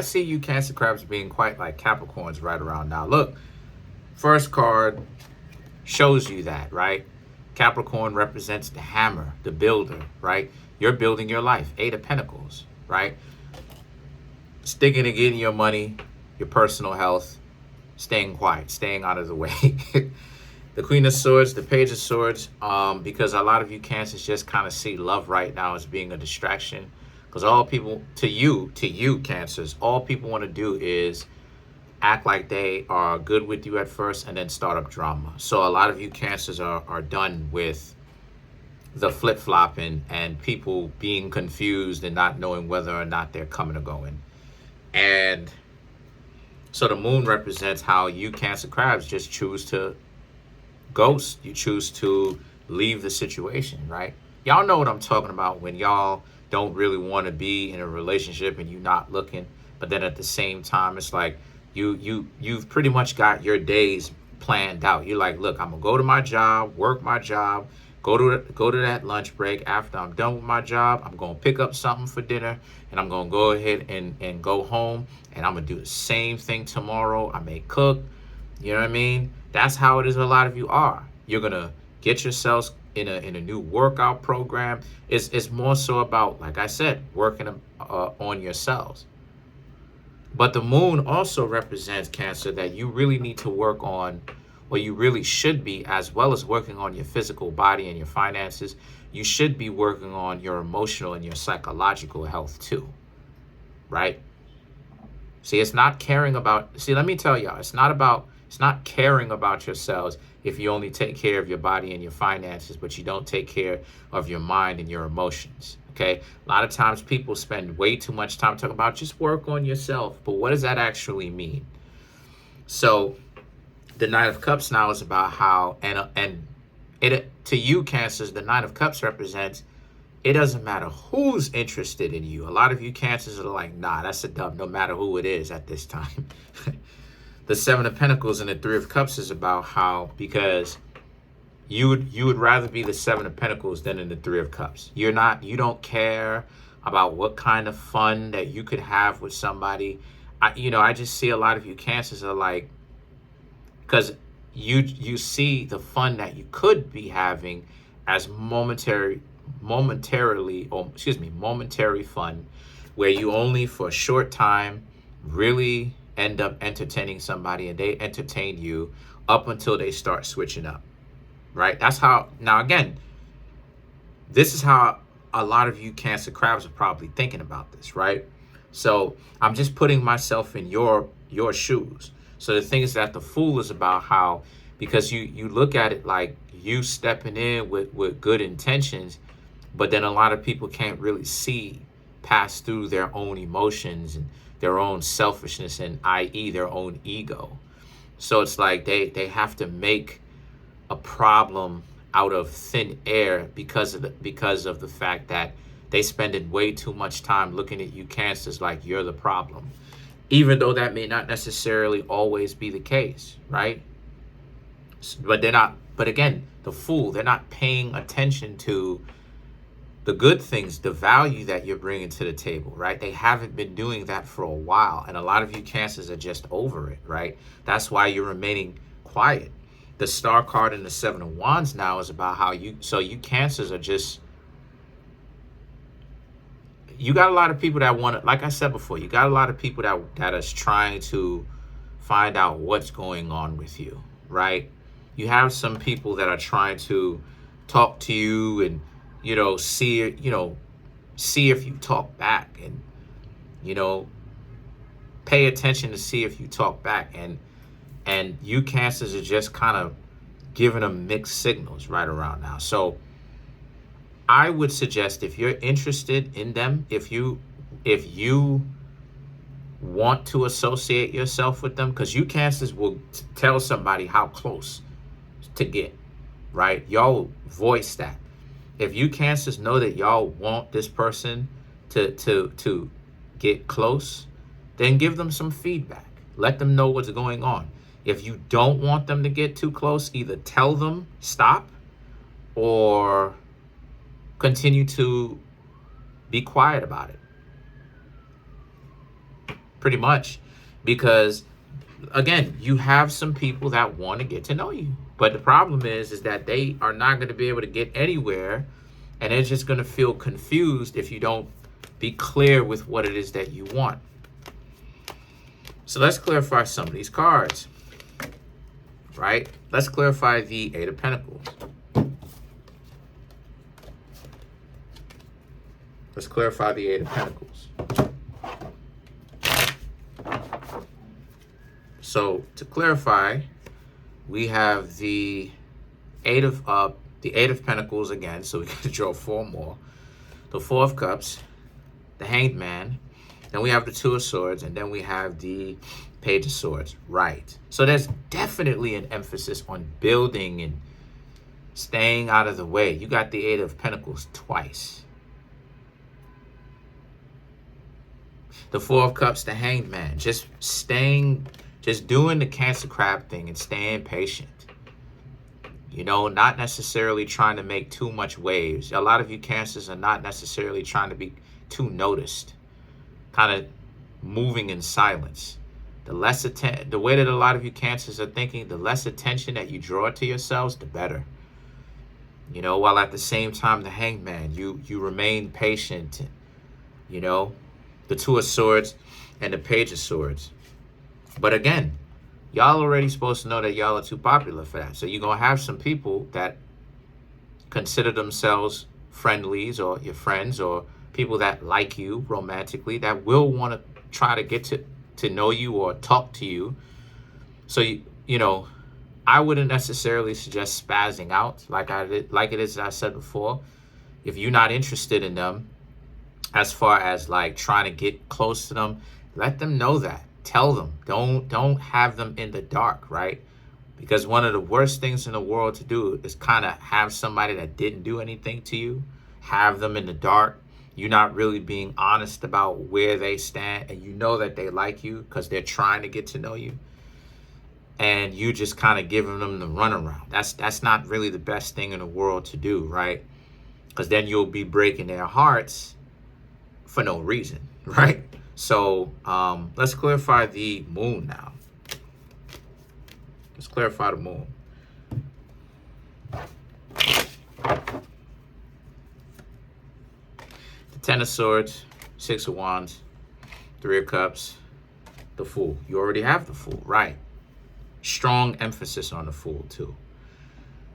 I see you Cancer crabs being quite like Capricorns right around now. Look, first card shows you that, right? Capricorn represents the hammer, the builder, right? You're building your life. Eight of Pentacles, right? Sticking to getting your money, your personal health, staying quiet, staying out of the way. The Queen of Swords, the Page of Swords, because a lot of you Cancers just kind of see love right now as being a distraction. Because all people, to you Cancers, all people want to do is act like they are good with you at first and then start up drama. So a lot of you Cancers are done with the flip-flopping and people being confused and not knowing whether or not they're coming or going. And so the moon represents how you Cancer crabs just choose to ghost. You choose to leave the situation, right? Y'all know what I'm talking about when y'all don't really want to be in a relationship and you're not looking, but then at the same time it's like you've pretty much got your days planned out. You're like, look, I'm gonna go to my job, work my job, go to that lunch break. After I'm done with my job, I'm gonna pick up something for dinner and I'm gonna go ahead and go home, and I'm gonna do the same thing tomorrow. I may cook, you know what I mean? That's how it is. A lot of you are. You're gonna get yourselves in a new workout program. It's more so about, like I said, working on yourselves. But the moon also represents Cancer that you really need to work on, or you really should be, as well as working on your physical body and your finances. You should be working on your emotional and your psychological health too, right? See, it's not caring about, see, let me tell y'all, it's not caring about yourselves if you only take care of your body and your finances, but you don't take care of your mind and your emotions, okay? A lot of times people spend way too much time talking about just work on yourself, but what does that actually mean? So the Knight of Cups now is about how, and it, to you Cancers, the Knight of Cups represents, it doesn't matter who's interested in you. A lot of you Cancers are like, nah, that's a dub, no matter who it is at this time. The Seven of Pentacles and the Three of Cups is about how, because you would rather be the Seven of Pentacles than in the Three of Cups. You don't care about what kind of fun that you could have with somebody. I just see a lot of you Cancers are like, because you see the fun that you could be having as momentary fun, where you only for a short time really end up entertaining somebody and they entertain you up until they start switching up, right? That's how, now again, this is how a lot of you Cancer crabs are probably thinking about this, right? So I'm just putting myself in your shoes. So the thing is that the Fool is about how, because you look at it like you stepping in with good intentions, but then a lot of people can't really see past through their own emotions and their own selfishness, and i.e. their own ego. So it's like they have to make a problem out of thin air because of the fact that they spending way too much time looking at you Cancers like you're the problem, even though that may not necessarily always be the case, right? But they're not, but again, the Fool, they're not paying attention to the good things, the value that you're bringing to the table, right? They haven't been doing that for a while. And a lot of you Cancers are just over it, right? That's why you're remaining quiet. The Star card and the Seven of Wands now is about how you Cancers are just, you got a lot of people that want to, like I said before, you got a lot of people that is trying to find out what's going on with you, right? You have some people that are trying to talk to you and, see if you talk back, and, pay attention to see if you talk back. And you Cancers are just kind of giving them mixed signals right around now. So I would suggest, if you're interested in them, if you want to associate yourself with them, because you Cancers will tell somebody how close to get, right? Y'all voice that. If you Cancers know that y'all want this person to get close, then give them some feedback. Let them know what's going on. If you don't want them to get too close, either tell them stop or continue to be quiet about it. pretty much, because again, you have some people that want to get to know you, but the problem is that they are not going to be able to get anywhere, and they're just going to feel confused if you don't be clear with what it is that you want. So let's clarify some of these cards, right? Let's clarify the Eight of Pentacles. Let's clarify the Eight of Pentacles. So to clarify, we have the Eight of Pentacles again. So we got to draw 4 more. The Four of Cups, the Hanged Man, then we have the Two of Swords, and then we have the Page of Swords. Right. So there's definitely an emphasis on building and staying out of the way. You got the Eight of Pentacles twice. The Four of Cups, the Hanged Man, just doing the Cancer crab thing and staying patient. You know, not necessarily trying to make too much waves. A lot of you Cancers are not necessarily trying to be too noticed. Kind of moving in silence. The way that a lot of you Cancers are thinking, the less attention that you draw to yourselves, the better. You know, while at the same time, the Hanged Man, you remain patient. You know, the Two of Swords and the Page of Swords. But again, y'all already supposed to know that y'all are too popular for that. So you're going to have some people that consider themselves friendlies or your friends or people that like you romantically that will want to try to get to know you or talk to you. So, you know, I wouldn't necessarily suggest spazzing out like it is, as I said before. If you're not interested in them, as far as like trying to get close to them, let them know that. Tell them. Don't have them in the dark, right? Because one of the worst things in the world to do is kind of have somebody that didn't do anything to you, have them in the dark. You're not really being honest about where they stand, and you know that they like you because they're trying to get to know you. And you just kind of giving them the runaround. That's not really the best thing in the world to do, right? Because then you'll be breaking their hearts for no reason, right? So let's clarify the Moon now. Let's clarify the Moon. The Ten of Swords, Six of Wands, Three of Cups, the Fool. You already have the Fool, right? Strong emphasis on the Fool too.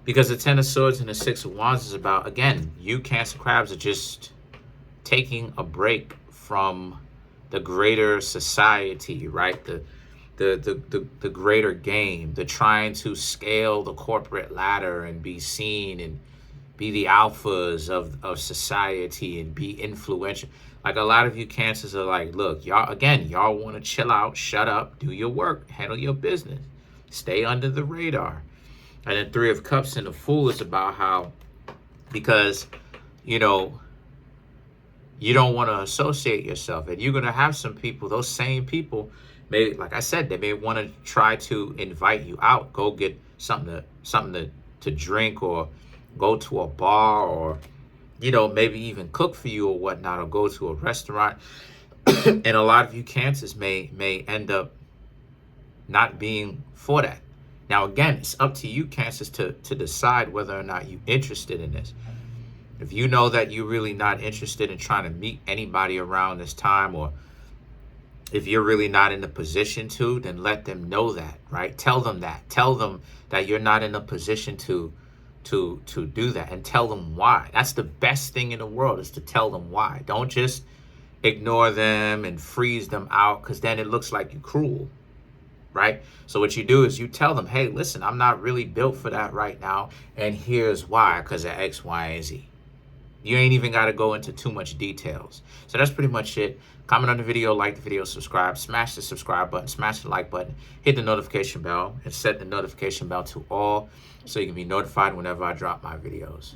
Because the Ten of Swords and the Six of Wands is about, again, you Cancer crabs are just taking a break from the greater society, right? The greater game, the trying to scale the corporate ladder and be seen and be the alphas of society and be influential. Like a lot of you Cancers are like, look, y'all want to chill out, shut up, do your work, handle your business, stay under the radar. And then Three of Cups and the Fool is about how, because, you know, you don't want to associate yourself, and you're going to have some people, those same people, maybe, like I said, they may want to try to invite you out, go get something to drink, or go to a bar, or, you know, maybe even cook for you or whatnot, or go to a restaurant. And a lot of you Cancers may end up not being for that. Now, again, it's up to you Cancers to decide whether or not you're interested in this. If you know that you're really not interested in trying to meet anybody around this time, or if you're really not in the position to, then let them know that, right? Tell them that. Tell them that you're not in a position to do that, and tell them why. That's the best thing in the world, is to tell them why. Don't just ignore them and freeze them out, because then it looks like you're cruel, right? So what you do is you tell them, hey, listen, I'm not really built for that right now, and here's why, because of X, Y, and Z. You ain't even got to go into too much details. So that's pretty much it. Comment on the video, like the video, subscribe, smash the subscribe button, smash the like button, hit the notification bell, and set the notification bell to all so you can be notified whenever I drop my videos.